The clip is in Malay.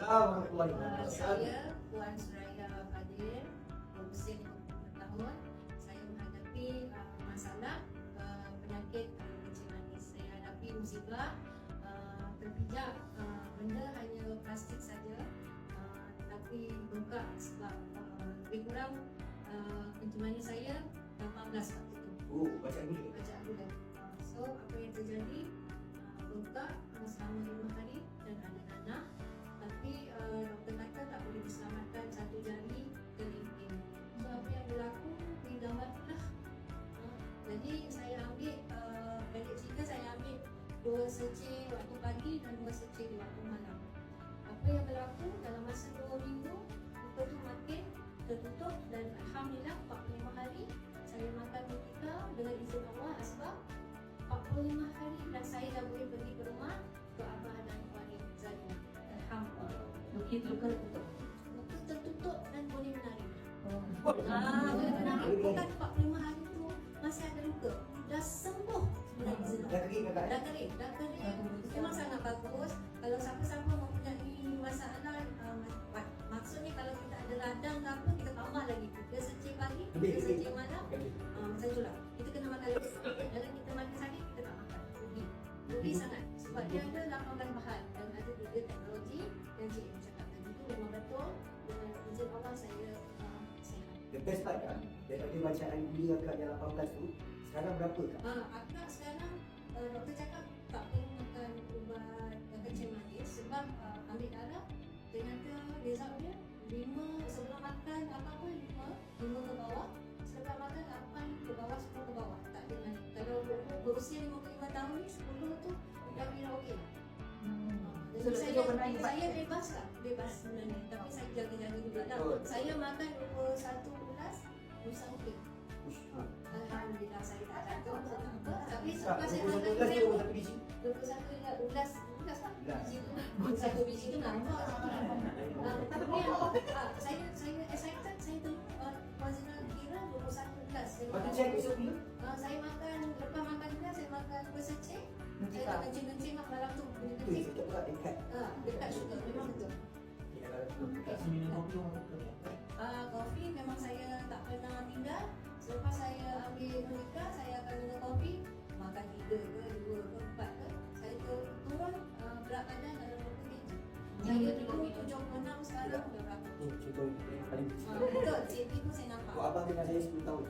Waalaikumsalam warahmatullahi wabarakatuh. Saya Puan Suraya Fadil, berusia 50 tahun. Saya menghadapi masalah penyakit kencing manis. Saya hadapi musibah terpijak benda hanya plastik saja, tapi bengkak sebab lebih kurang kencing manis saya 18 waktu itu. Oh, baca gula. Baca gula. So apa yang terjadi, bengkak selama 5 hari dan ada nanah. Tapi doktor kata tak boleh diselamatkan satu jari kelingking. So apa yang berlaku, pindahan pula. Jadi saya ambil, balik cerita saya ambil 2 secik waktu pagi dan 2 secik di waktu malam. Apa yang berlaku dalam masa 2 minggu, muka tu makin tertutup dan Alhamdulillah 45 hari saya makan ketika dengan izin Allah asbab 45 hari dan saya dah boleh pergi ke rumah ke Abah dan Puan Zani. Alhamdulillah. Begitu luka tertutup. Muka tertutup dan boleh menari. Boleh menari bukan 45 hari tu masih ada luka. Dah sembuh sebenarnya. Dah kering kakak? Dah kering. Memang sangat bagus. Kalau siapa-siapa mempunyai masalah, maksudnya kalau kita ada radang ke apa, kita tambah lagi 3 secik pagi, 3 secik malam. Macam tu lah. Kita kena makan lagi. Kalau kita makan sakit, kita tak makan. Rugi sangat. Sebab dia ada 18 bahan dan ada juga teknologi yang cikgu cakap tadi tu memang betul. Dengan izin Allah saya sihat. The best part kan, daripada bacaan gula akak yang 18 tu, sekarang berapa kak? Akak sekarang doktor cakap tak perlu makan ubat kencing manis sebab ambil darah ternyata result dia 5 sebelum makan apa-apa 5 ke bawah, selepas makan 8 ke bawah, 10 ke bawah, tak ada naik. Kalau berusia 55 tahun ni 10 tu dah kira okey lah. Jadi saya bebas lah, bebas sebenarnya, tapi saya jaga-jaga juga lah. Saya makan 21 bulan lusa okey. Alhamdulillah saya tak ada apa. Tapi selepas saya makan 21 biji. 21 bulan biji tu. 21 biji tu nampak. Tapi saya excited, saya tengok Wazina kira 21 bulan. Lepas tu cek besok gula? Saya makan, lepas makan gula saya makan 2 secik. Saya tak kencing-kencing malam tu. Itu sekejap pula dekat. Dekat syukur, memang betul. Kasih minum kopi orang muka. Kopi memang saya tak pernah tinggal. Selepas saya ambil menikah, saya akan minum kopi. Makan 3 ke 2 ke 4 ke. Saya turun berat badan dalam 20 kg. Saya dulu 76, sekarang dah berapa? Contoh yang paling kecil. Betul, CV pun saya nampak. Abang dengan saya 10 tahun.